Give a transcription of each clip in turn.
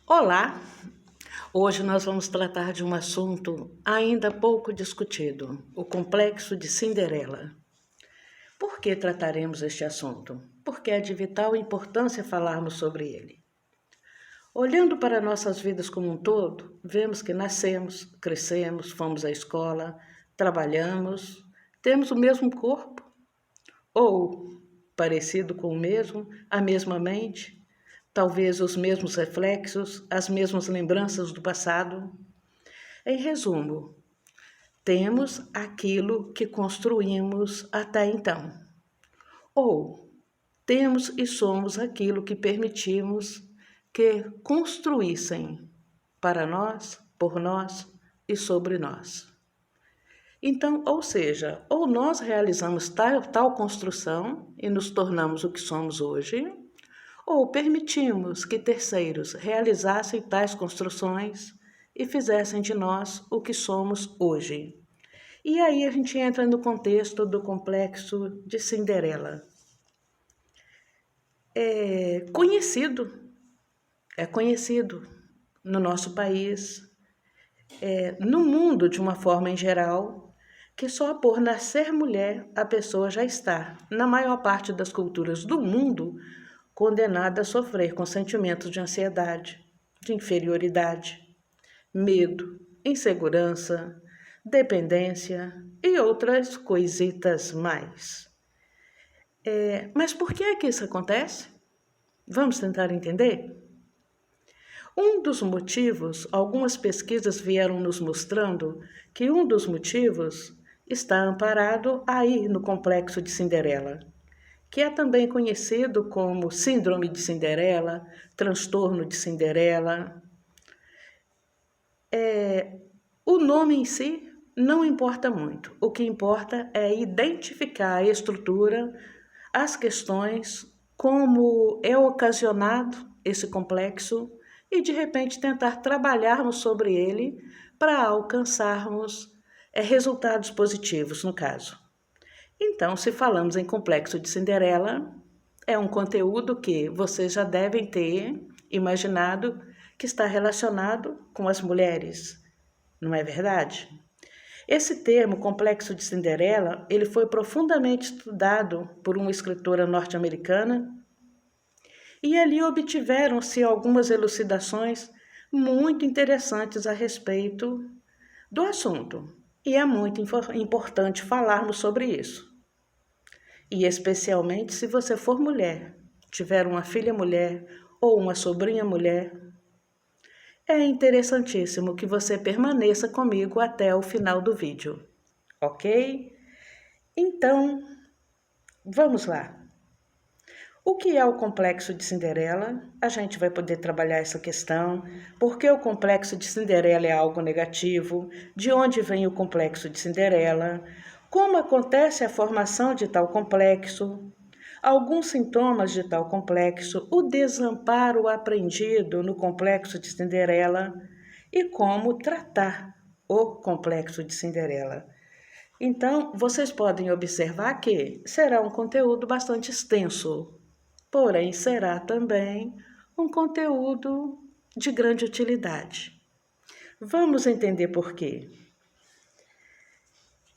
Olá! Hoje nós vamos tratar de um assunto ainda pouco discutido, o complexo de Cinderela. Por que trataremos este assunto? Porque é de vital importância falarmos sobre ele. Olhando para nossas vidas como um todo, vemos que nascemos, crescemos, fomos à escola, trabalhamos, temos o mesmo corpo, ou parecido com o mesmo, a mesma mente, talvez os mesmos reflexos, as mesmas lembranças do passado. Em resumo, temos aquilo que construímos até então, ou temos e somos aquilo que permitimos que construíssem para nós, por nós e sobre nós. Então, ou seja, ou nós realizamos tal construção e nos tornamos o que somos hoje, ou permitimos que terceiros realizassem tais construções e fizessem de nós o que somos hoje. E aí a gente entra no contexto do complexo de Cinderela. É conhecido no nosso país, no mundo de uma forma em geral, que só por nascer mulher a pessoa já está, na maior parte das culturas do mundo, condenada a sofrer com sentimentos de ansiedade, de inferioridade, medo, insegurança, dependência e outras coisitas mais. Mas por que é que isso acontece? Vamos tentar entender? Um dos motivos, algumas pesquisas vieram nos mostrando que um dos motivos está amparado aí no complexo de Cinderela, que é também conhecido como Síndrome de Cinderela, Transtorno de Cinderela. O nome em si não importa muito. O que importa é identificar a estrutura, as questões, como é ocasionado esse complexo e, de repente, tentar trabalharmos sobre ele para alcançarmos resultados positivos, no caso. Então, se falamos em complexo de Cinderela, é um conteúdo que vocês já devem ter imaginado que está relacionado com as mulheres, não é verdade? Esse termo, complexo de Cinderela, ele foi profundamente estudado por uma escritora norte-americana e ali obtiveram-se algumas elucidações muito interessantes a respeito do assunto. E é muito importante falarmos sobre isso. E especialmente se você for mulher, tiver uma filha mulher ou uma sobrinha mulher, é interessantíssimo que você permaneça comigo até o final do vídeo, ok? Então, vamos lá. O que é o complexo de Cinderela? A gente vai poder trabalhar essa questão. Por que o complexo de Cinderela é algo negativo? De onde vem o complexo de Cinderela? Como acontece a formação de tal complexo? Alguns sintomas de tal complexo, o desamparo aprendido no complexo de Cinderela e como tratar o complexo de Cinderela. Então, vocês podem observar que será um conteúdo bastante extenso, porém será também um conteúdo de grande utilidade. Vamos entender por quê.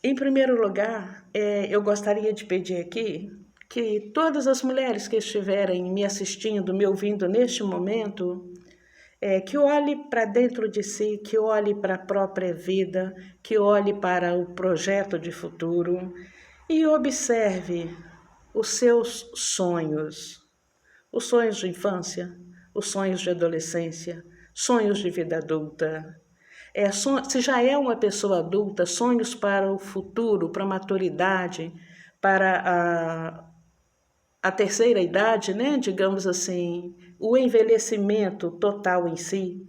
Em primeiro lugar, eu gostaria de pedir aqui que todas as mulheres que estiverem me assistindo, me ouvindo neste momento, que olhe para dentro de si, que olhe para a própria vida, que olhe para o projeto de futuro e observe os seus sonhos de infância, os sonhos de adolescência, sonhos de vida adulta. Se já é uma pessoa adulta, sonhos para o futuro, para a maturidade, para a terceira idade, né? Digamos assim, o envelhecimento total em si.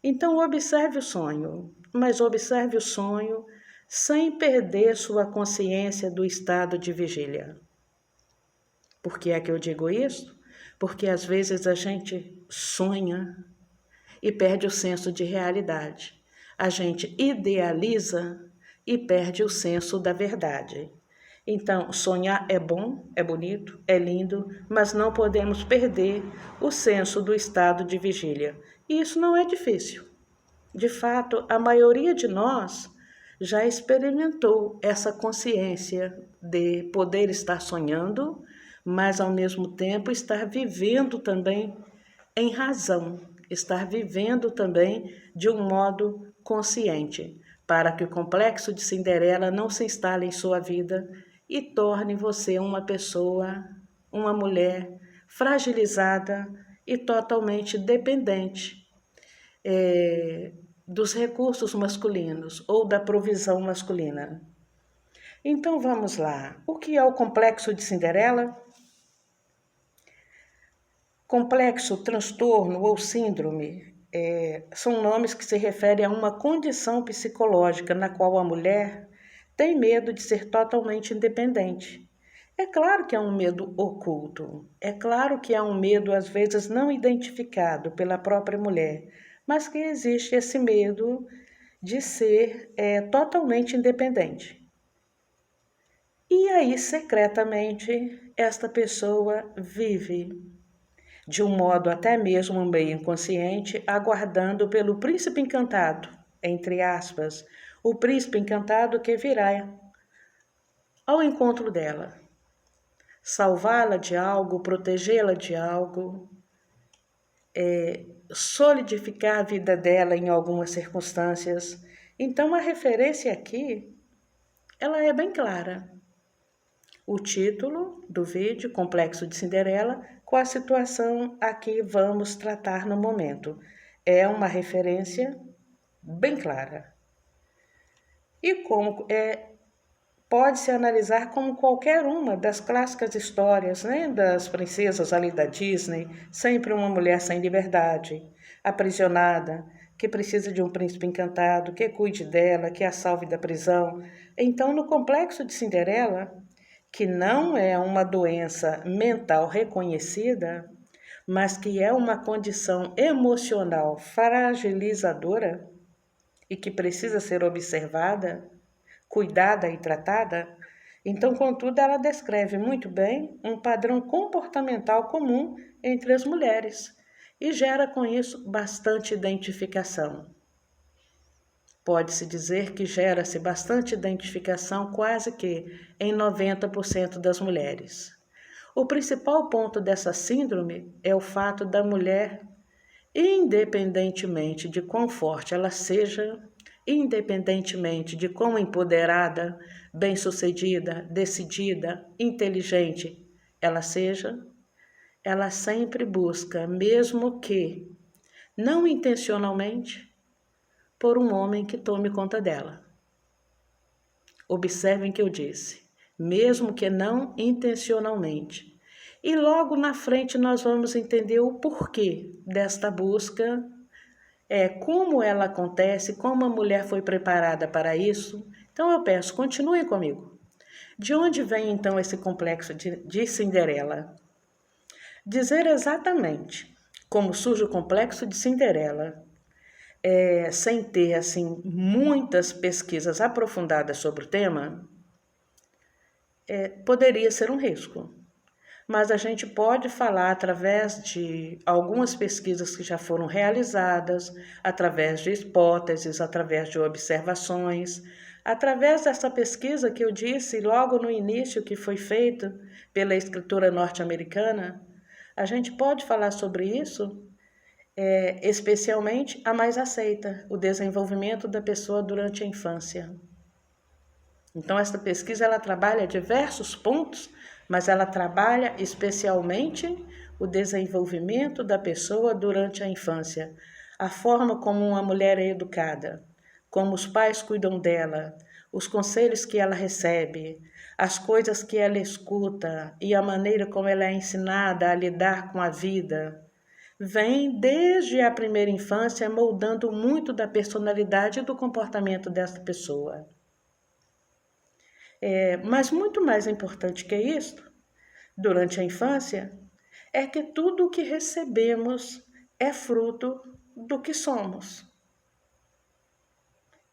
Então, observe o sonho, mas observe o sonho sem perder sua consciência do estado de vigília. Por que é que eu digo isso? Porque às vezes a gente sonha e perde o senso de realidade. A gente idealiza e perde o senso da verdade. Então, sonhar é bom, é bonito, é lindo, mas não podemos perder o senso do estado de vigília. E isso não é difícil. De fato, a maioria de nós já experimentou essa consciência de poder estar sonhando, mas ao mesmo tempo estar vivendo também em razão, estar vivendo também de um modo consciente, para que o complexo de Cinderela não se instale em sua vida e torne você uma pessoa, uma mulher fragilizada e totalmente dependente dos recursos masculinos ou da provisão masculina. Então vamos lá. O que é o complexo de Cinderela? Complexo, transtorno ou síndrome são nomes que se referem a uma condição psicológica na qual a mulher tem medo de ser totalmente independente. É claro que é um medo oculto, é claro que é um medo às vezes não identificado pela própria mulher, mas que existe esse medo de ser totalmente independente. E aí, secretamente, esta pessoa vive de um modo até mesmo meio inconsciente, aguardando pelo príncipe encantado, entre aspas, o príncipe encantado que virá ao encontro dela, salvá-la de algo, protegê-la de algo, solidificar a vida dela em algumas circunstâncias. Então a referência aqui, ela é bem clara. O título do vídeo, Complexo de Cinderela, com a situação a que vamos tratar no momento. É uma referência bem clara. E como pode-se analisar como qualquer uma das clássicas histórias, né, das princesas ali da Disney, sempre uma mulher sem liberdade, aprisionada, que precisa de um príncipe encantado, que cuide dela, que a salve da prisão. Então, no Complexo de Cinderela, que não é uma doença mental reconhecida, mas que é uma condição emocional fragilizadora e que precisa ser observada, cuidada e tratada, então, contudo, ela descreve muito bem um padrão comportamental comum entre as mulheres e gera com isso bastante identificação. Pode-se dizer que gera-se bastante identificação quase que em 90% das mulheres. O principal ponto dessa síndrome é o fato da mulher, independentemente de quão forte ela seja, independentemente de quão empoderada, bem-sucedida, decidida, inteligente ela seja, ela sempre busca, mesmo que não intencionalmente, por um homem que tome conta dela. Observem que eu disse, mesmo que não intencionalmente. E logo na frente nós vamos entender o porquê desta busca, como ela acontece, como a mulher foi preparada para isso. Então eu peço, continuem comigo. De onde vem então esse complexo de Cinderela? Dizer exatamente como surge o complexo de Cinderela sem ter assim muitas pesquisas aprofundadas sobre o tema, poderia ser um risco. Mas a gente pode falar através de algumas pesquisas que já foram realizadas, através de hipóteses, através de observações, através dessa pesquisa que eu disse logo no início que foi feita pela escritora norte-americana, a gente pode falar sobre isso, especialmente a mais aceita, o desenvolvimento da pessoa durante a infância. Então, essa pesquisa ela trabalha diversos pontos, mas ela trabalha especialmente o desenvolvimento da pessoa durante a infância, a forma como uma mulher é educada, como os pais cuidam dela, os conselhos que ela recebe, as coisas que ela escuta e a maneira como ela é ensinada a lidar com a vida. Vem desde a primeira infância moldando muito da personalidade e do comportamento dessa pessoa. Mas muito mais importante que isso, durante a infância, é que tudo o que recebemos é fruto do que somos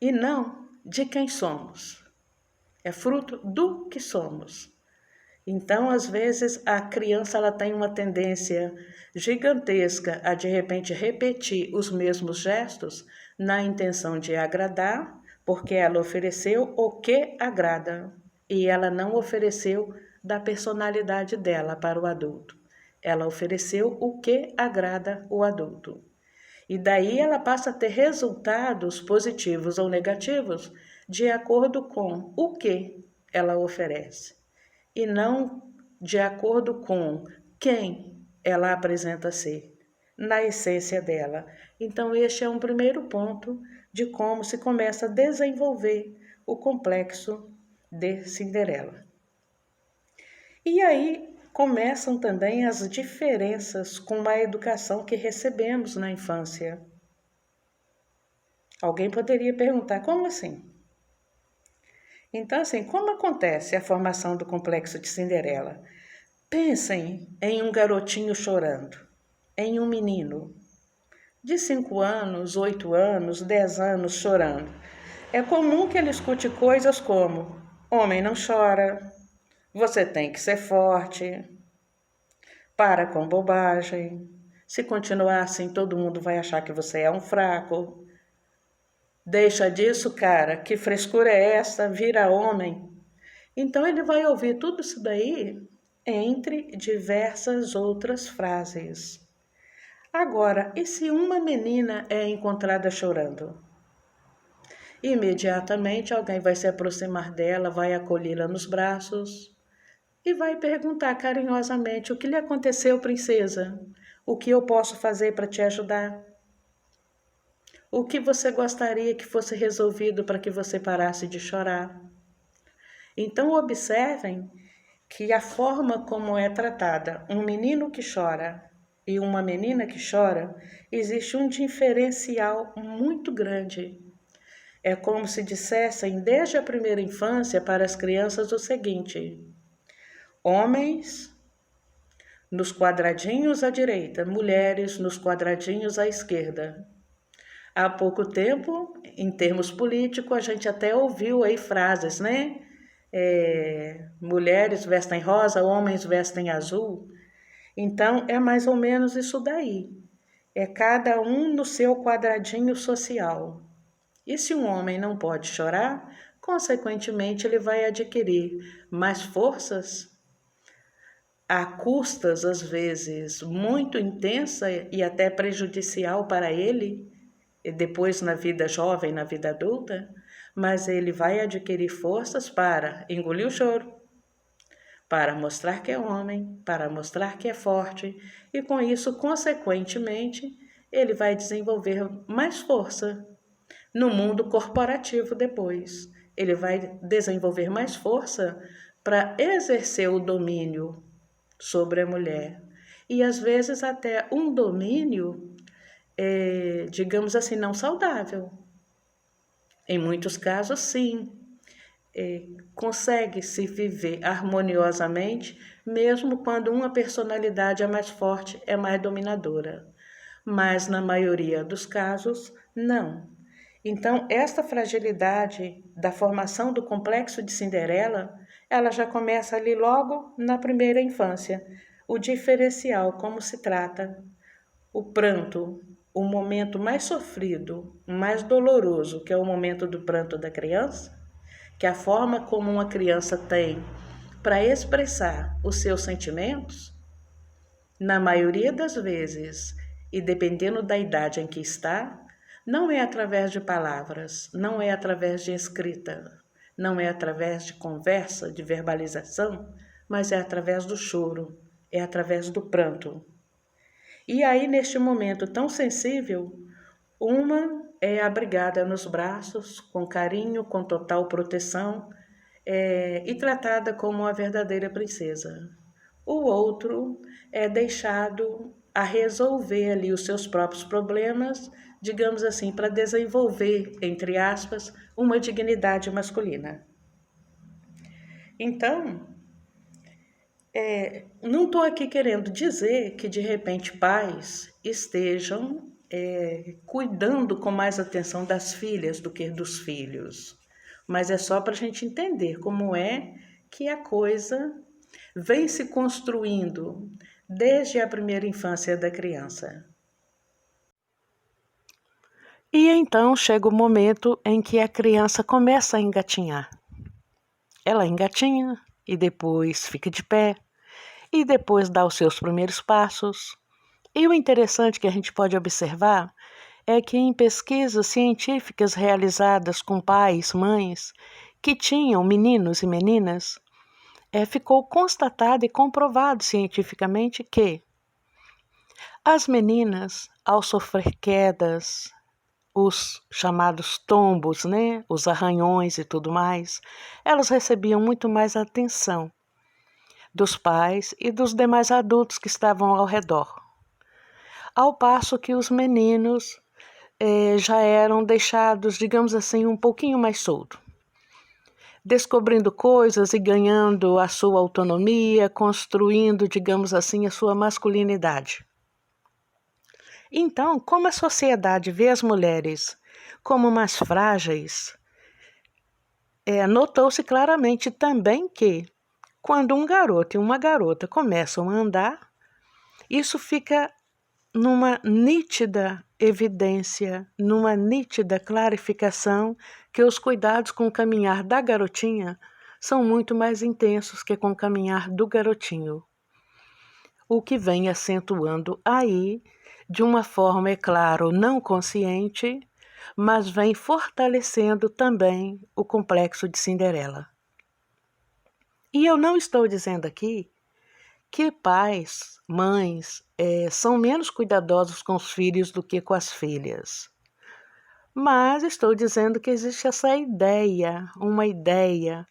e não de quem somos. é fruto do que somos. Então, às vezes, a criança ela tem uma tendência gigantesca a, de repente, repetir os mesmos gestos na intenção de agradar, porque ela ofereceu o que agrada e ela não ofereceu da personalidade dela para o adulto. Ela ofereceu o que agrada o adulto. E daí ela passa a ter resultados positivos ou negativos de acordo com o que ela oferece e não de acordo com quem ela apresenta ser, na essência dela. Então, este é um primeiro ponto de como se começa a desenvolver o complexo de Cinderela. E aí começam também as diferenças com a educação que recebemos na infância. Alguém poderia perguntar, como assim? Então, assim, como acontece a formação do complexo de Cinderela? Pensem em um garotinho chorando, em um menino de 5 anos, 8 anos, 10 anos chorando. É comum que ele escute coisas como: homem não chora, você tem que ser forte, para com bobagem, se continuar assim todo mundo vai achar que você é um fraco. Deixa disso, cara, que frescura é essa? Vira homem. Então ele vai ouvir tudo isso daí entre diversas outras frases. Agora, e se uma menina é encontrada chorando? Imediatamente alguém vai se aproximar dela, vai acolhê-la nos braços e vai perguntar carinhosamente: o que lhe aconteceu, princesa? O que eu posso fazer para te ajudar? O que você gostaria que fosse resolvido para que você parasse de chorar? Então, observem que a forma como é tratada um menino que chora e uma menina que chora, existe um diferencial muito grande. É como se dissessem desde a primeira infância para as crianças o seguinte: homens nos quadradinhos à direita, mulheres nos quadradinhos à esquerda. Há pouco tempo, em termos políticos, a gente até ouviu aí frases, né? Mulheres vestem rosa, homens vestem azul. Então, é mais ou menos isso daí. É cada um no seu quadradinho social. E se um homem não pode chorar, consequentemente ele vai adquirir mais forças a custas, às vezes, muito intensa e até prejudicial para ele, e depois na vida jovem, na vida adulta, mas ele vai adquirir forças para engolir o choro, para mostrar que é homem, para mostrar que é forte, e com isso, consequentemente, ele vai desenvolver mais força no mundo corporativo depois. Ele vai desenvolver mais força para exercer o domínio sobre a mulher. E às vezes até um domínio, digamos assim, não saudável. Em muitos casos, sim, consegue-se viver harmoniosamente, mesmo quando uma personalidade é mais forte, é mais dominadora. Mas na maioria dos casos, não. Então, esta fragilidade da formação do complexo de Cinderela, ela já começa ali logo na primeira infância. O diferencial, como se trata, o pranto, o momento mais sofrido, mais doloroso, que é o momento do pranto da criança, que é a forma como uma criança tem para expressar os seus sentimentos, na maioria das vezes, e dependendo da idade em que está, não é através de palavras, não é através de escrita, não é através de conversa, de verbalização, mas é através do choro, é através do pranto. E aí, neste momento tão sensível, uma é abrigada nos braços, com carinho, com total proteção, e tratada como uma verdadeira princesa. O outro é deixado a resolver ali os seus próprios problemas, digamos assim, para desenvolver, entre aspas, uma dignidade masculina. Então, não estou aqui querendo dizer que de repente pais estejam cuidando com mais atenção das filhas do que dos filhos. mas é só para a gente entender como é que a coisa vem se construindo desde a primeira infância da criança. E então chega o momento em que a criança começa a engatinhar. Ela engatinha e depois fica de pé e depois dá os seus primeiros passos. E o interessante que a gente pode observar é que em pesquisas científicas realizadas com pais, mães, que tinham meninos e meninas, ficou constatado e comprovado cientificamente que as meninas, ao sofrer quedas, os chamados tombos, né, os arranhões e tudo mais, elas recebiam muito mais atenção dos pais e dos demais adultos que estavam ao redor. Ao passo que os meninos já eram deixados, digamos assim, um pouquinho mais soltos, descobrindo coisas e ganhando a sua autonomia, construindo, digamos assim, a sua masculinidade. Então, como a sociedade vê as mulheres como mais frágeis, notou-se claramente também que, quando um garoto e uma garota começam a andar, isso fica numa nítida evidência, numa nítida clarificação que os cuidados com o caminhar da garotinha são muito mais intensos que com o caminhar do garotinho. O que vem acentuando aí, de uma forma, é claro, não consciente, mas vem fortalecendo também o complexo de Cinderela. E eu não estou dizendo aqui que pais, mães, são menos cuidadosos com os filhos do que com as filhas. Mas estou dizendo que existe essa ideia, uma ideia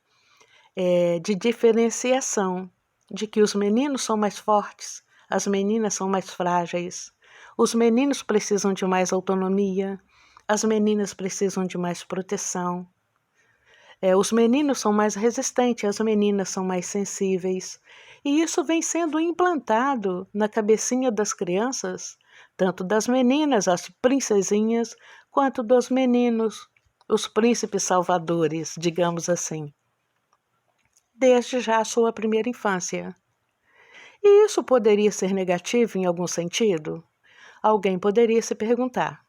de diferenciação, de que os meninos são mais fortes, as meninas são mais frágeis, os meninos precisam de mais autonomia, as meninas precisam de mais proteção. Os meninos são mais resistentes, as meninas são mais sensíveis. E isso vem sendo implantado na cabecinha das crianças, tanto das meninas, as princesinhas, quanto dos meninos, os príncipes salvadores, digamos assim, desde já a sua primeira infância. E isso poderia ser negativo em algum sentido? Alguém poderia se perguntar.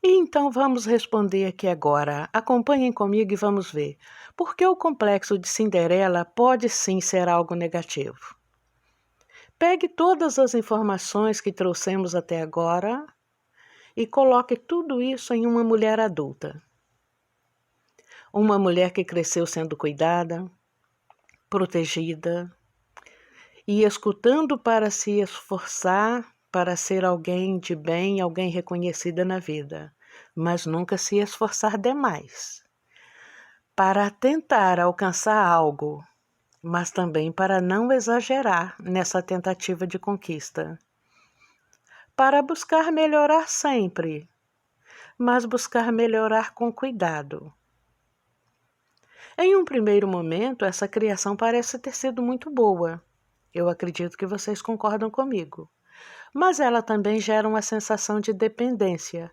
E então vamos responder aqui agora. Acompanhem comigo e vamos ver. Por que o complexo de Cinderela pode sim ser algo negativo? Pegue todas as informações que trouxemos até agora e coloque tudo isso em uma mulher adulta. Uma mulher que cresceu sendo cuidada, protegida e escutando para se esforçar para ser alguém de bem, alguém reconhecida na vida, mas nunca se esforçar demais para tentar alcançar algo, mas também para não exagerar nessa tentativa de conquista. Para buscar melhorar sempre, mas buscar melhorar com cuidado. Em um primeiro momento, essa criação parece ter sido muito boa. Eu acredito que vocês concordam comigo. Mas ela também gera uma sensação de dependência.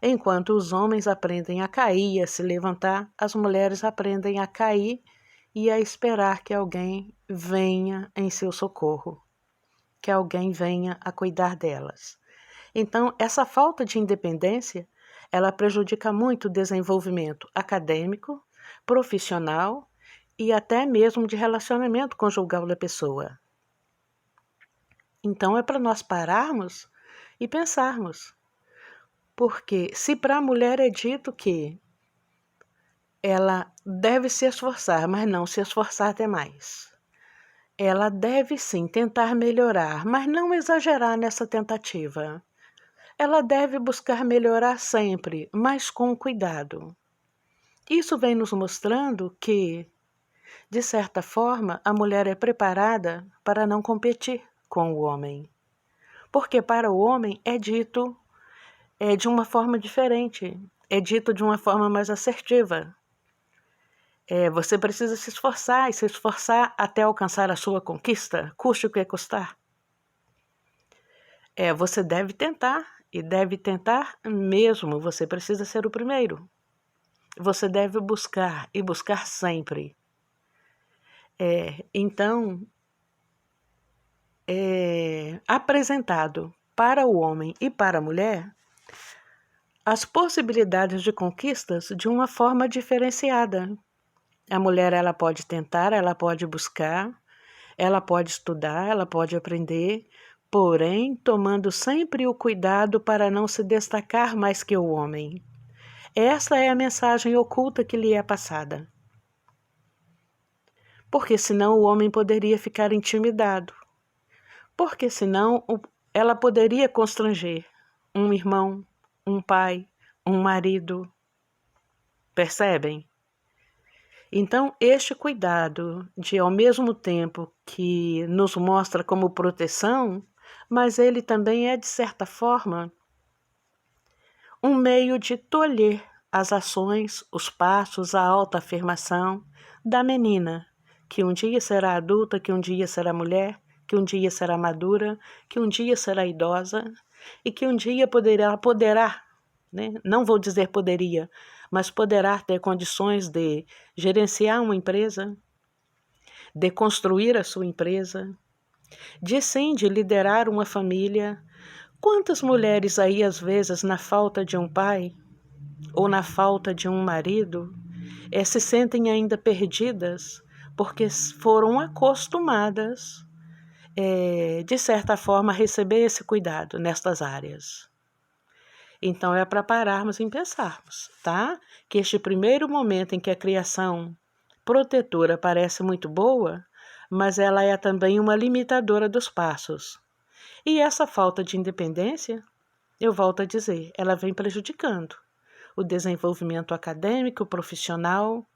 Enquanto os homens aprendem a cair e a se levantar, as mulheres aprendem a cair e a esperar que alguém venha em seu socorro, que alguém venha a cuidar delas. Então, essa falta de independência, ela prejudica muito o desenvolvimento acadêmico, profissional e até mesmo de relacionamento conjugal da pessoa. Então, é para nós pararmos e pensarmos. Porque se para a mulher é dito que ela deve se esforçar, mas não se esforçar demais. Ela deve sim tentar melhorar, mas não exagerar nessa tentativa. Ela deve buscar melhorar sempre, mas com cuidado. Isso vem nos mostrando que, de certa forma, a mulher é preparada para não competir com o homem. Porque para o homem é dito de uma forma diferente, é dito de uma forma mais assertiva. Você precisa se esforçar e se esforçar até alcançar a sua conquista, custe o que custar. Você deve tentar, e deve tentar mesmo, você precisa ser o primeiro. você deve buscar e buscar sempre. Então, apresentado para o homem e para a mulher as possibilidades de conquistas de uma forma diferenciada. A mulher, ela pode tentar, ela pode buscar, ela pode estudar, ela pode aprender, porém, tomando sempre o cuidado para não se destacar mais que o homem. Essa é a mensagem oculta que lhe é passada. Porque senão o homem poderia ficar intimidado. Porque senão ela poderia constranger um irmão, um pai, um marido. Percebem? Então, este cuidado de, ao mesmo tempo que nos mostra como proteção, mas ele também é, de certa forma, um meio de tolher as ações, os passos, a autoafirmação da menina, que um dia será adulta, que um dia será mulher, que um dia será madura, que um dia será idosa e que um dia poderá, né? Não vou dizer poderia, mas poderá ter condições de gerenciar uma empresa, de construir a sua empresa, de liderar uma família. Quantas mulheres aí, às vezes, na falta de um pai ou na falta de um marido, se sentem ainda perdidas porque foram acostumadas, de certa forma, a receber esse cuidado nestas áreas. Então, é para pararmos e pensarmos, tá? Que este primeiro momento em que a criação protetora parece muito boa, mas ela é também uma limitadora dos passos. E essa falta de independência, eu volto a dizer, ela vem prejudicando o desenvolvimento acadêmico, profissional,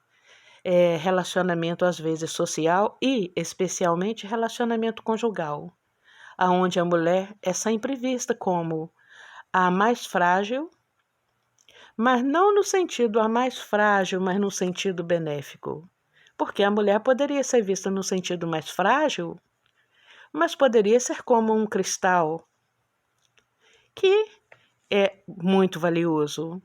relacionamento às vezes social e, especialmente, relacionamento conjugal, aonde a mulher é sempre vista como a mais frágil, mas não no sentido a mais frágil, mas no sentido benéfico. Porque a mulher poderia ser vista no sentido mais frágil, mas poderia ser como um cristal, que é muito valioso.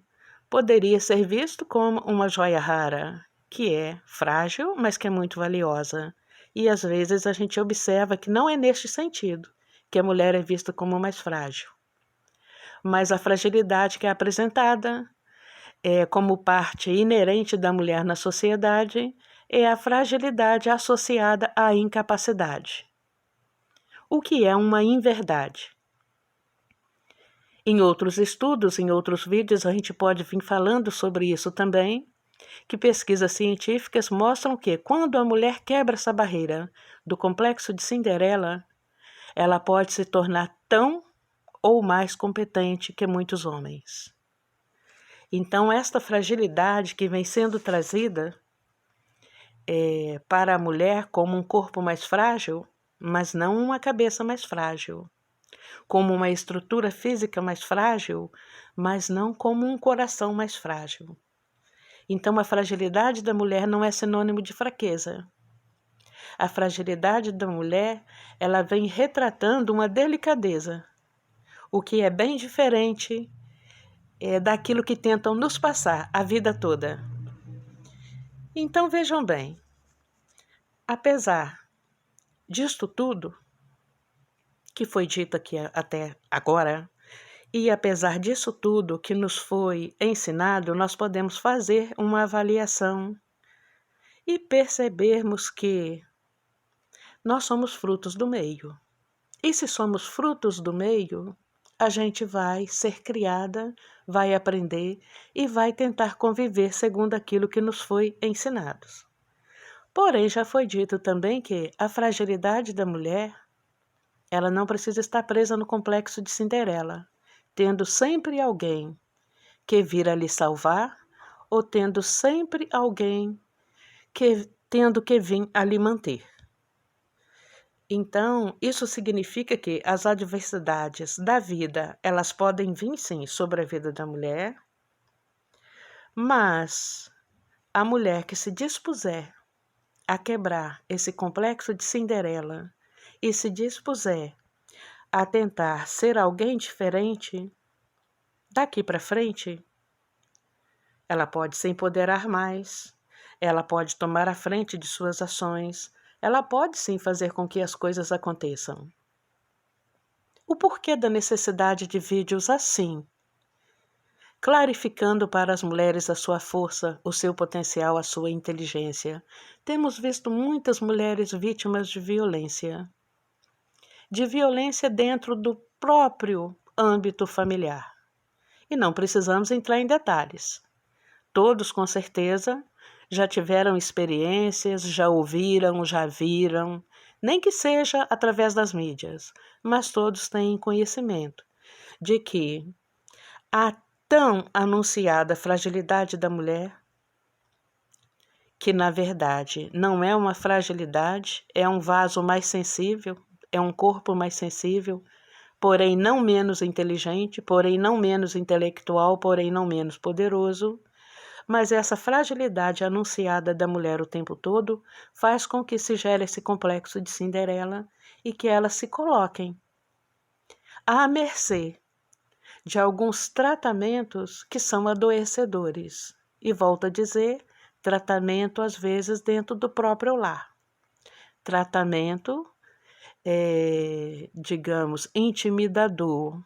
Poderia ser visto como uma joia rara, que é frágil, mas que é muito valiosa. E às vezes a gente observa que não é neste sentido que a mulher é vista como mais frágil. Mas a fragilidade que é apresentada como parte inerente da mulher na sociedade é a fragilidade associada à incapacidade, o que é uma inverdade. Em outros estudos, em outros vídeos, a gente pode vir falando sobre isso também, que pesquisas científicas mostram que quando a mulher quebra essa barreira do complexo de Cinderela, ela pode se tornar tão ou mais competente que muitos homens. Então, esta fragilidade que vem sendo trazida para a mulher como um corpo mais frágil, mas não uma cabeça mais frágil, como uma estrutura física mais frágil, mas não como um coração mais frágil. Então, a fragilidade da mulher não é sinônimo de fraqueza. A fragilidade da mulher, ela vem retratando uma delicadeza, o que é bem diferente daquilo que tentam nos passar a vida toda. Então, vejam bem, apesar disto tudo que foi dito aqui até agora, e apesar disso tudo que nos foi ensinado, nós podemos fazer uma avaliação e percebermos que nós somos frutos do meio. E se somos frutos do meio, a gente vai ser criada, vai aprender e vai tentar conviver segundo aquilo que nos foi ensinado. Porém, já foi dito também que a fragilidade da mulher, ela não precisa estar presa no complexo de Cinderela, tendo sempre alguém que vir a lhe salvar ou tendo sempre alguém tendo que vir a lhe manter. Então, isso significa que as adversidades da vida, elas podem vir sim sobre a vida da mulher, mas a mulher que se dispuser a quebrar esse complexo de Cinderela e se dispuser a tentar ser alguém diferente, daqui para frente, ela pode se empoderar mais, ela pode tomar a frente de suas ações, ela pode sim fazer com que as coisas aconteçam. O porquê da necessidade de vídeos assim? Clarificando para as mulheres a sua força, o seu potencial, a sua inteligência. Temos visto muitas mulheres vítimas de violência dentro do próprio âmbito familiar. E não precisamos entrar em detalhes. Todos, com certeza, já tiveram experiências, já ouviram, já viram, nem que seja através das mídias, mas todos têm conhecimento de que a tão anunciada fragilidade da mulher, que na verdade não é uma fragilidade, é um vaso mais sensível, é um corpo mais sensível, porém não menos inteligente, porém não menos intelectual, porém não menos poderoso, mas essa fragilidade anunciada da mulher o tempo todo faz com que se gere esse complexo de Cinderela e que elas se coloquem à mercê de alguns tratamentos que são adoecedores. E volto a dizer, tratamento às vezes dentro do próprio lar. Tratamento, digamos, intimidador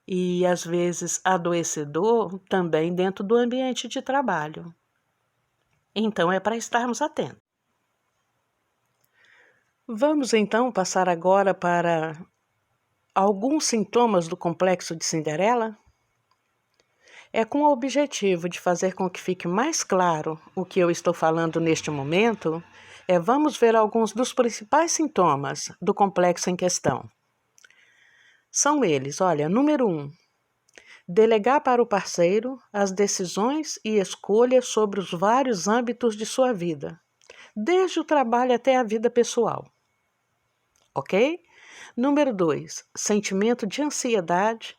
e às vezes adoecedor também dentro do ambiente de trabalho. Então é para estarmos atentos. Vamos então passar agora para alguns sintomas do complexo de Cinderela? É com o objetivo de fazer com que fique mais claro o que eu estou falando neste momento, vamos ver alguns dos principais sintomas do complexo em questão. São eles, olha, número 1, delegar para o parceiro as decisões e escolhas sobre os vários âmbitos de sua vida, desde o trabalho até a vida pessoal. Ok? Número 2, sentimento de ansiedade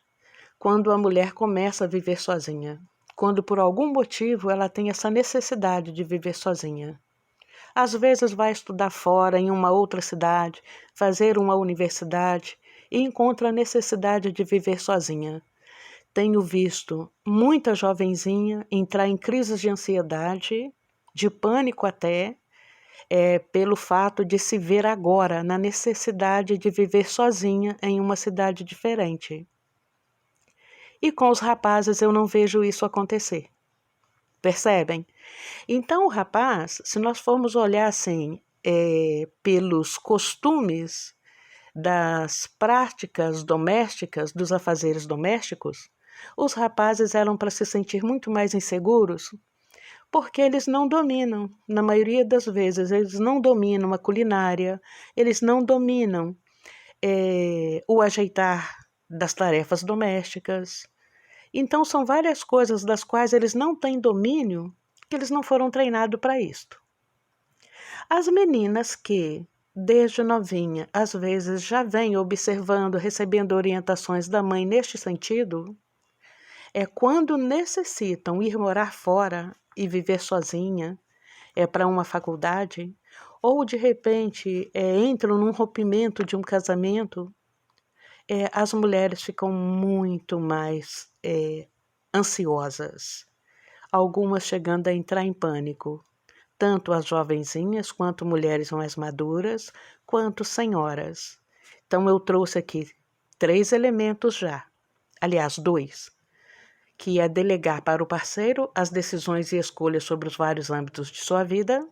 quando a mulher começa a viver sozinha. Quando por algum motivo ela tem essa necessidade de viver sozinha. Às vezes vai estudar fora, em uma outra cidade, fazer uma universidade e encontra a necessidade de viver sozinha. Tenho visto muita jovenzinha entrar em crises de ansiedade, de pânico até, pelo fato de se ver agora na necessidade de viver sozinha em uma cidade diferente. E com os rapazes eu não vejo isso acontecer. Percebem? Então o rapaz, se nós formos olhar assim, pelos costumes das práticas domésticas, dos afazeres domésticos, os rapazes eram para se sentir muito mais inseguros, porque eles não dominam, na maioria das vezes, eles não dominam a culinária, eles não dominam o ajeitar das tarefas domésticas. Então, são várias coisas das quais eles não têm domínio, que eles não foram treinados para isto. As meninas que, desde novinha, às vezes já vêm observando, recebendo orientações da mãe neste sentido, quando necessitam ir morar fora e viver sozinha, para uma faculdade, ou de repente entram num rompimento de um casamento, as mulheres ficam muito mais ansiosas, algumas chegando a entrar em pânico, tanto as jovenzinhas, quanto mulheres mais maduras, quanto senhoras. Então eu trouxe aqui 3 elementos já, aliás 2, que é delegar para o parceiro as decisões e escolhas sobre os vários âmbitos de sua vida,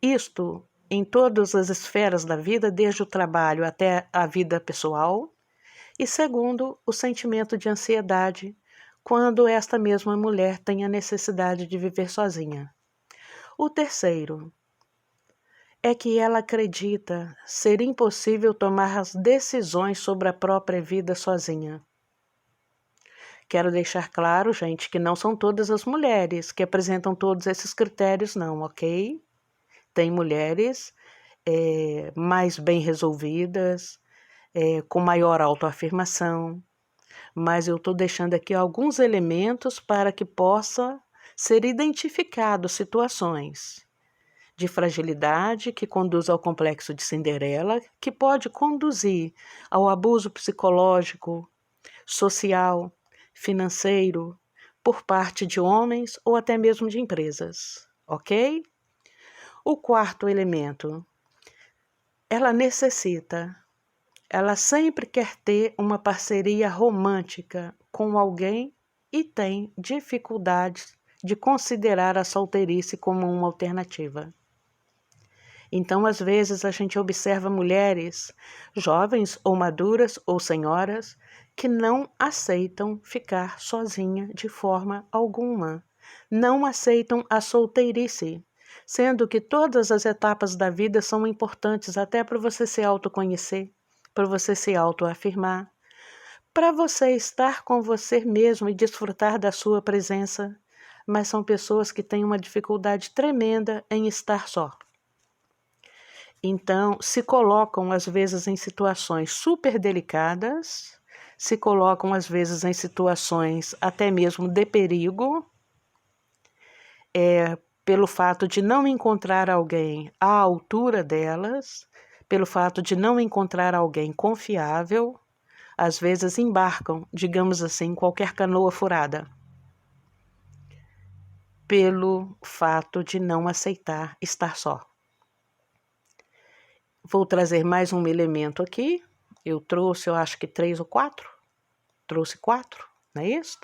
isto em todas as esferas da vida, desde o trabalho até a vida pessoal. E segundo, o sentimento de ansiedade, quando esta mesma mulher tem a necessidade de viver sozinha. O terceiro é que ela acredita ser impossível tomar as decisões sobre a própria vida sozinha. Quero deixar claro, gente, que não são todas as mulheres que apresentam todos esses critérios, não, ok? Tem mulheres mais bem resolvidas, com maior autoafirmação, mas eu estou deixando aqui alguns elementos para que possa ser identificado situações de fragilidade que conduz ao complexo de Cinderela, que pode conduzir ao abuso psicológico, social, financeiro, por parte de homens ou até mesmo de empresas, ok? O quarto elemento, ela sempre quer ter uma parceria romântica com alguém e tem dificuldades de considerar a solteirice como uma alternativa. Então, às vezes, a gente observa mulheres, jovens ou maduras ou senhoras, que não aceitam ficar sozinha de forma alguma. Não aceitam a solteirice, sendo que todas as etapas da vida são importantes até para você se autoconhecer, para você se autoafirmar, para você estar com você mesmo e desfrutar da sua presença. Mas são pessoas que têm uma dificuldade tremenda em estar só. Então, se colocam às vezes em situações super delicadas, se colocam às vezes em situações até mesmo de perigo, pelo fato de não encontrar alguém à altura delas, pelo fato de não encontrar alguém confiável, às vezes embarcam, digamos assim, em qualquer canoa furada, pelo fato de não aceitar estar só. Vou trazer mais um elemento aqui. Eu trouxe, eu acho que 3 ou 4. Trouxe 4, não é isso?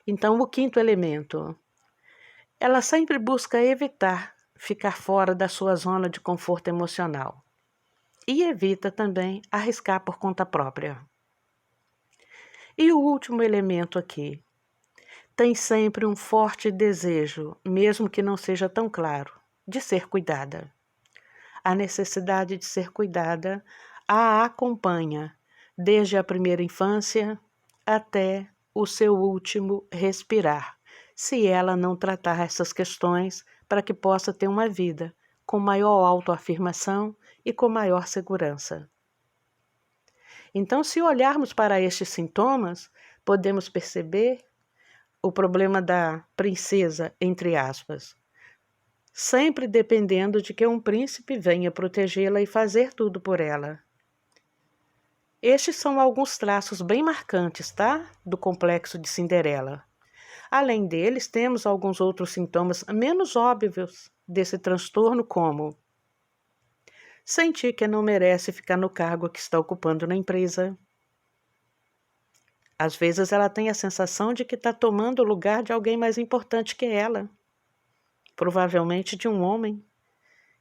Então, o quinto elemento. Ela sempre busca evitar ficar fora da sua zona de conforto emocional. E evita também arriscar por conta própria. E o último elemento aqui. Tem sempre um forte desejo, mesmo que não seja tão claro, de ser cuidada. A necessidade de ser cuidada a acompanha desde a primeira infância até o seu último respirar, se ela não tratar essas questões para que possa ter uma vida com maior autoafirmação e com maior segurança. Então, se olharmos para estes sintomas, podemos perceber o problema da princesa, entre aspas, sempre dependendo de que um príncipe venha protegê-la e fazer tudo por ela. Estes são alguns traços bem marcantes, tá? Do complexo de Cinderela. Além deles, temos alguns outros sintomas menos óbvios desse transtorno, como sentir que não merece ficar no cargo que está ocupando na empresa. Às vezes ela tem a sensação de que está tomando o lugar de alguém mais importante que ela. Provavelmente de um homem,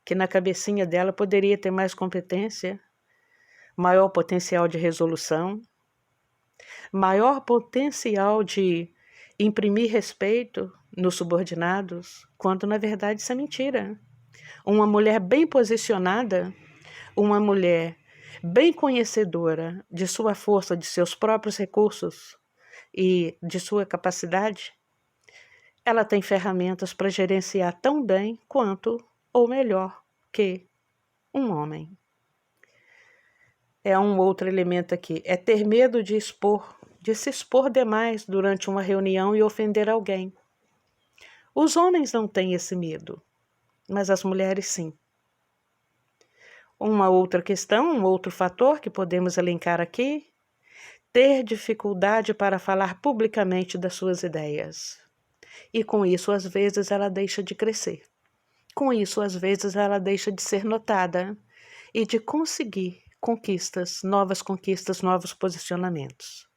que na cabecinha dela poderia ter mais competência, maior potencial de resolução, maior potencial de imprimir respeito nos subordinados, quando na verdade isso é mentira. Uma mulher bem posicionada, uma mulher bem conhecedora de sua força, de seus próprios recursos e de sua capacidade, ela tem ferramentas para gerenciar tão bem quanto, ou melhor, que um homem. É um outro elemento aqui, é ter medo de se expor demais durante uma reunião e ofender alguém. Os homens não têm esse medo, mas as mulheres sim. Uma outra questão, um outro fator que podemos elencar aqui, ter dificuldade para falar publicamente das suas ideias. E com isso, às vezes, ela deixa de crescer. Com isso, às vezes, ela deixa de ser notada e de conseguir conquistas, novos posicionamentos.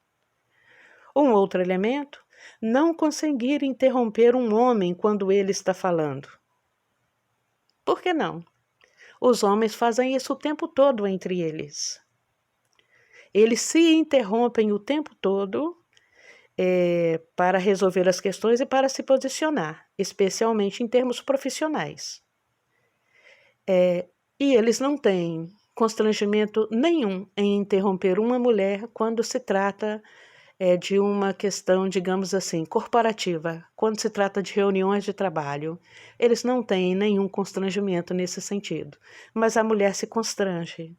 Um outro elemento, não conseguir interromper um homem quando ele está falando. Por que não? Os homens fazem isso o tempo todo entre eles. Eles se interrompem o tempo todo para resolver as questões e para se posicionar, especialmente em termos profissionais. E eles não têm constrangimento nenhum em interromper uma mulher quando se trata de uma questão, digamos assim, corporativa, quando se trata de reuniões de trabalho. Eles não têm nenhum constrangimento nesse sentido, mas a mulher se constrange.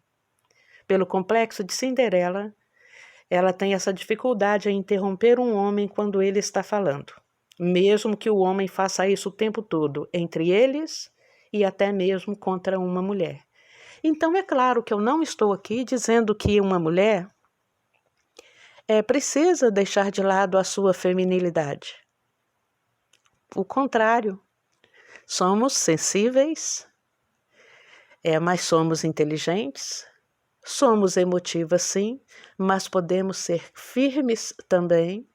Pelo complexo de Cinderela, ela tem essa dificuldade em interromper um homem quando ele está falando, mesmo que o homem faça isso o tempo todo, entre eles e até mesmo contra uma mulher. Então, é claro que eu não estou aqui dizendo que uma mulher precisa deixar de lado a sua feminilidade. o contrário. Somos sensíveis, mas somos inteligentes, somos emotivas sim, mas podemos ser firmes também,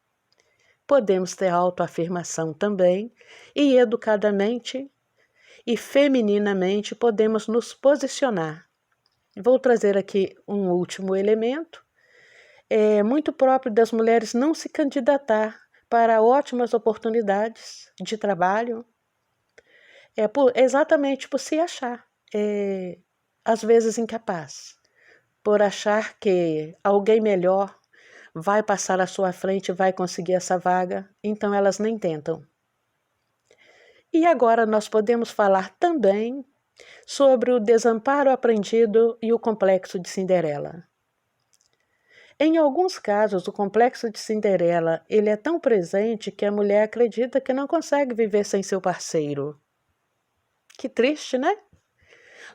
podemos ter autoafirmação também, e educadamente e femininamente podemos nos posicionar. Vou trazer aqui um último elemento. É muito próprio das mulheres não se candidatar para ótimas oportunidades de trabalho, exatamente por se achar, às vezes incapaz, por achar que alguém melhor vai passar à sua frente e vai conseguir essa vaga, então elas nem tentam. E agora nós podemos falar também sobre o desamparo aprendido e o complexo de Cinderela. Em alguns casos, o complexo de Cinderela ele é tão presente que a mulher acredita que não consegue viver sem seu parceiro. Que triste, né?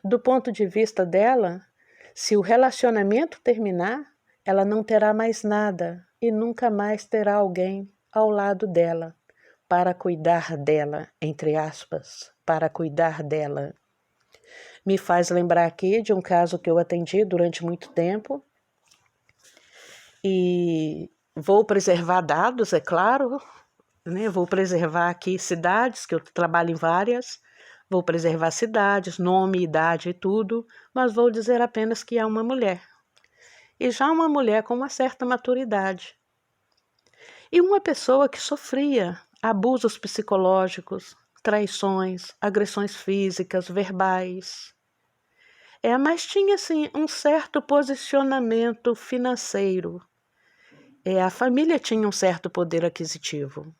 Do ponto de vista dela, se o relacionamento terminar, ela não terá mais nada e nunca mais terá alguém ao lado dela para cuidar dela, entre aspas, para cuidar dela. Me faz lembrar aqui de um caso que eu atendi durante muito tempo e vou preservar dados, é claro, né? Vou preservar aqui cidades, que eu trabalho em várias, vou preservar cidades, nome, idade e tudo, mas vou dizer apenas que é uma mulher. E já uma mulher com uma certa maturidade. E uma pessoa que sofria abusos psicológicos, traições, agressões físicas, verbais. Mas tinha, assim, um certo posicionamento financeiro. A família tinha um certo poder aquisitivo.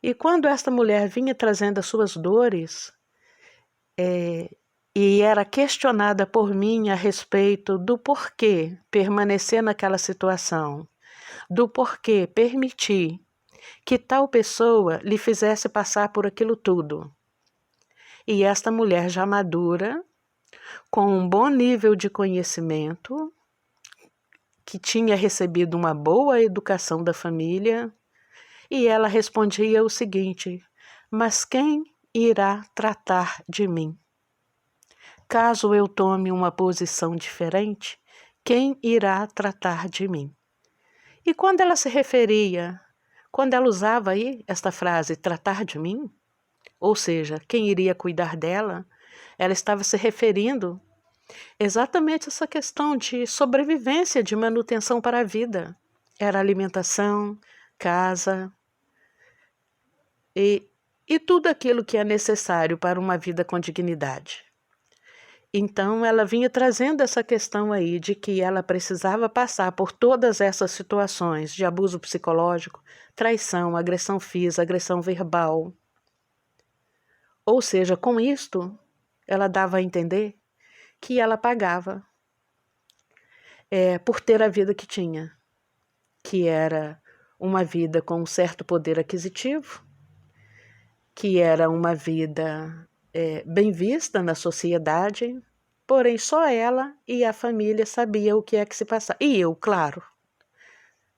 E quando esta mulher vinha trazendo as suas dores, e era questionada por mim a respeito do porquê permanecer naquela situação, do porquê permitir que tal pessoa lhe fizesse passar por aquilo tudo. E esta mulher já madura, com um bom nível de conhecimento, que tinha recebido uma boa educação da família, e ela respondia o seguinte: mas quem irá tratar de mim? Caso eu tome uma posição diferente, quem irá tratar de mim? E quando ela se referia, quando ela usava aí esta frase, tratar de mim, ou seja, quem iria cuidar dela, ela estava se referindo exatamente a essa questão de sobrevivência, de manutenção para a vida. Era alimentação, casa e tudo aquilo que é necessário para uma vida com dignidade. Então, ela vinha trazendo essa questão aí de que ela precisava passar por todas essas situações de abuso psicológico, traição, agressão física, agressão verbal. Ou seja, com isto, ela dava a entender que ela pagava por ter a vida que tinha, que era uma vida com um certo poder aquisitivo, que era uma vida bem vista na sociedade, porém só ela e a família sabiam o que é que se passava. E eu, claro.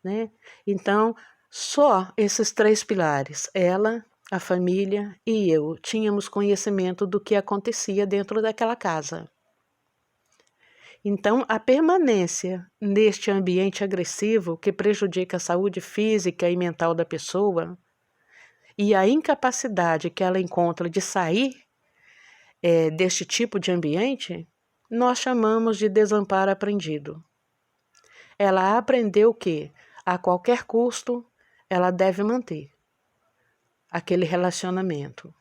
Né? Então, só esses três pilares, ela, a família e eu, tínhamos conhecimento do que acontecia dentro daquela casa. Então, a permanência neste ambiente agressivo que prejudica a saúde física e mental da pessoa e a incapacidade que ela encontra de sair deste tipo de ambiente, nós chamamos de desamparo aprendido. Ela aprendeu que, a qualquer custo, ela deve manter aquele relacionamento.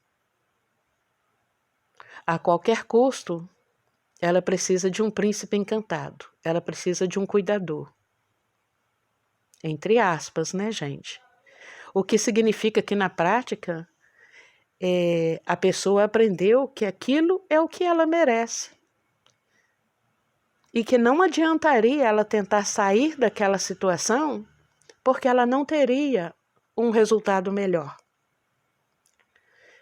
A qualquer custo, ela precisa de um príncipe encantado, ela precisa de um cuidador. Entre aspas, né, gente? O que significa que, na prática, a pessoa aprendeu que aquilo é o que ela merece. E que não adiantaria ela tentar sair daquela situação, porque ela não teria um resultado melhor.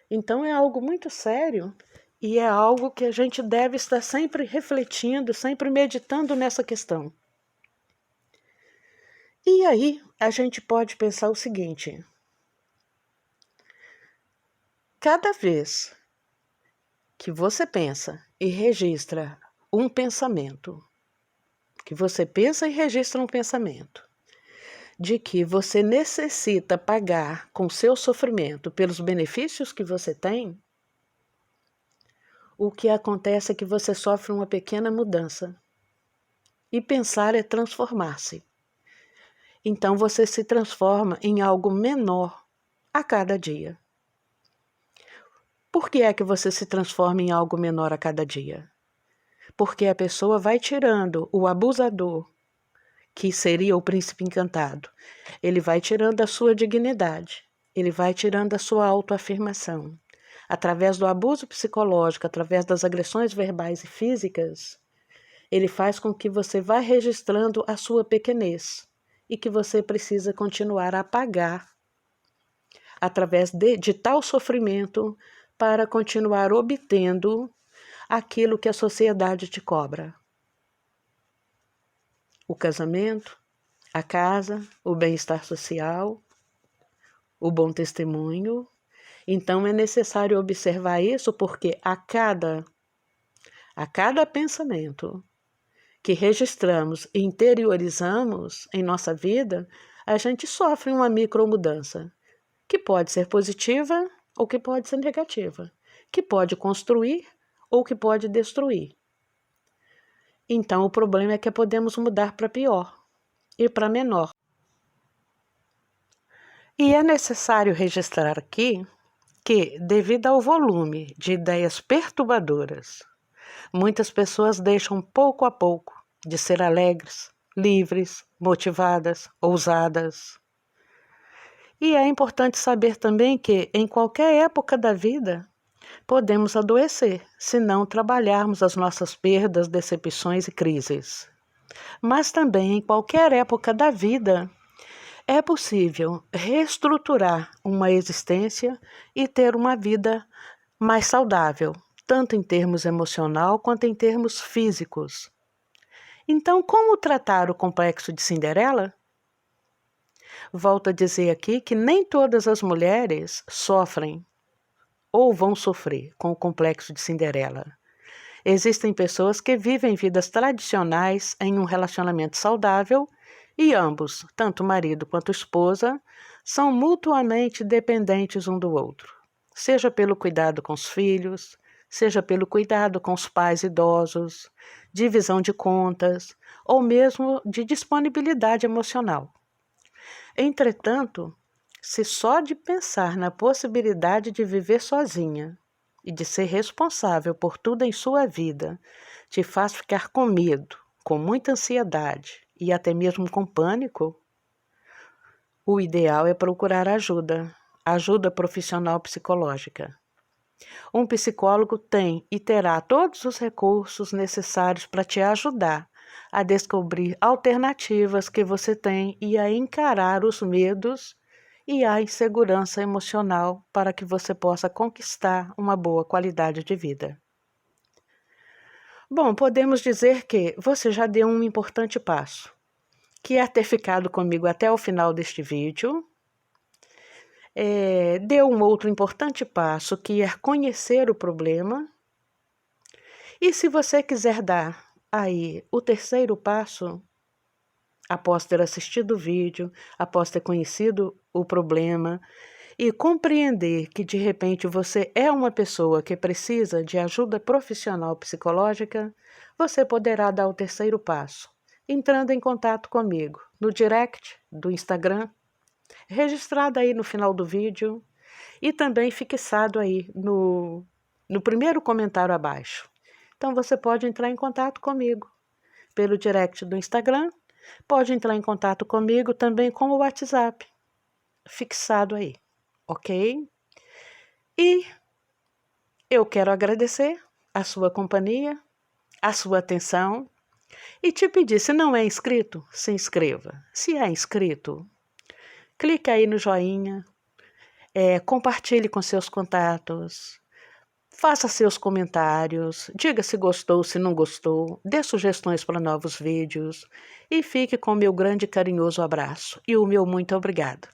Então é algo muito sério e é algo que a gente deve estar sempre refletindo, sempre meditando nessa questão. E aí a gente pode pensar o seguinte: Cada vez que você pensa e registra um pensamento, que você pensa e registra um pensamento, de que você necessita pagar com seu sofrimento pelos benefícios que você tem, o que acontece é que você sofre uma pequena mudança. E pensar é transformar-se. Então você se transforma em algo menor a cada dia. Por que é que você se transforma em algo menor a cada dia? Porque a pessoa vai tirando o abusador, que seria o príncipe encantado. Ele vai tirando a sua dignidade, ele vai tirando a sua autoafirmação. Através do abuso psicológico, através das agressões verbais e físicas, ele faz com que você vá registrando a sua pequenez e que você precisa continuar a pagar através de tal sofrimento para continuar obtendo aquilo que a sociedade te cobra. O casamento, a casa, o bem-estar social, o bom testemunho. Então é necessário observar isso porque a cada pensamento que registramos e interiorizamos em nossa vida, a gente sofre uma micromudança, que pode ser positiva ou que pode ser negativa, que pode construir ou que pode destruir. Então, o problema é que podemos mudar para pior e para menor. E é necessário registrar aqui que, devido ao volume de ideias perturbadoras, muitas pessoas deixam pouco a pouco de ser alegres, livres, motivadas, ousadas. E é importante saber também que, em qualquer época da vida, podemos adoecer se não trabalharmos as nossas perdas, decepções e crises. Mas também, em qualquer época da vida, é possível reestruturar uma existência e ter uma vida mais saudável, tanto em termos emocional quanto em termos físicos. Então, como tratar o complexo de Cinderela? Volto a dizer aqui que nem todas as mulheres sofrem ou vão sofrer com o complexo de Cinderela. Existem pessoas que vivem vidas tradicionais em um relacionamento saudável e ambos, tanto o marido quanto a esposa, são mutuamente dependentes um do outro, seja pelo cuidado com os filhos, seja pelo cuidado com os pais idosos, divisão de contas ou mesmo de disponibilidade emocional. Entretanto, se só de pensar na possibilidade de viver sozinha e de ser responsável por tudo em sua vida te faz ficar com medo, com muita ansiedade e até mesmo com pânico, o ideal é procurar ajuda profissional psicológica. Um psicólogo tem e terá todos os recursos necessários para te ajudar a descobrir alternativas que você tem e a encarar os medos e a insegurança emocional para que você possa conquistar uma boa qualidade de vida. Bom, podemos dizer que você já deu um importante passo, que é ter ficado comigo até o final deste vídeo. Deu um outro importante passo, que é conhecer o problema. E se você quiser dar aí o terceiro passo, após ter assistido o vídeo, após ter conhecido o problema e compreender que de repente você é uma pessoa que precisa de ajuda profissional psicológica, você poderá dar o terceiro passo, entrando em contato comigo no direct do Instagram, registrado aí no final do vídeo e também fixado aí no primeiro comentário abaixo. Então você pode entrar em contato comigo pelo direct do Instagram, pode entrar em contato comigo também com o WhatsApp, fixado aí, ok? E eu quero agradecer a sua companhia, a sua atenção e te pedir, se não é inscrito, se inscreva. Se é inscrito, clique aí no joinha, compartilhe com seus contatos, faça seus comentários, diga se gostou, se não gostou, dê sugestões para novos vídeos e fique com meu grande e carinhoso abraço e o meu muito obrigado.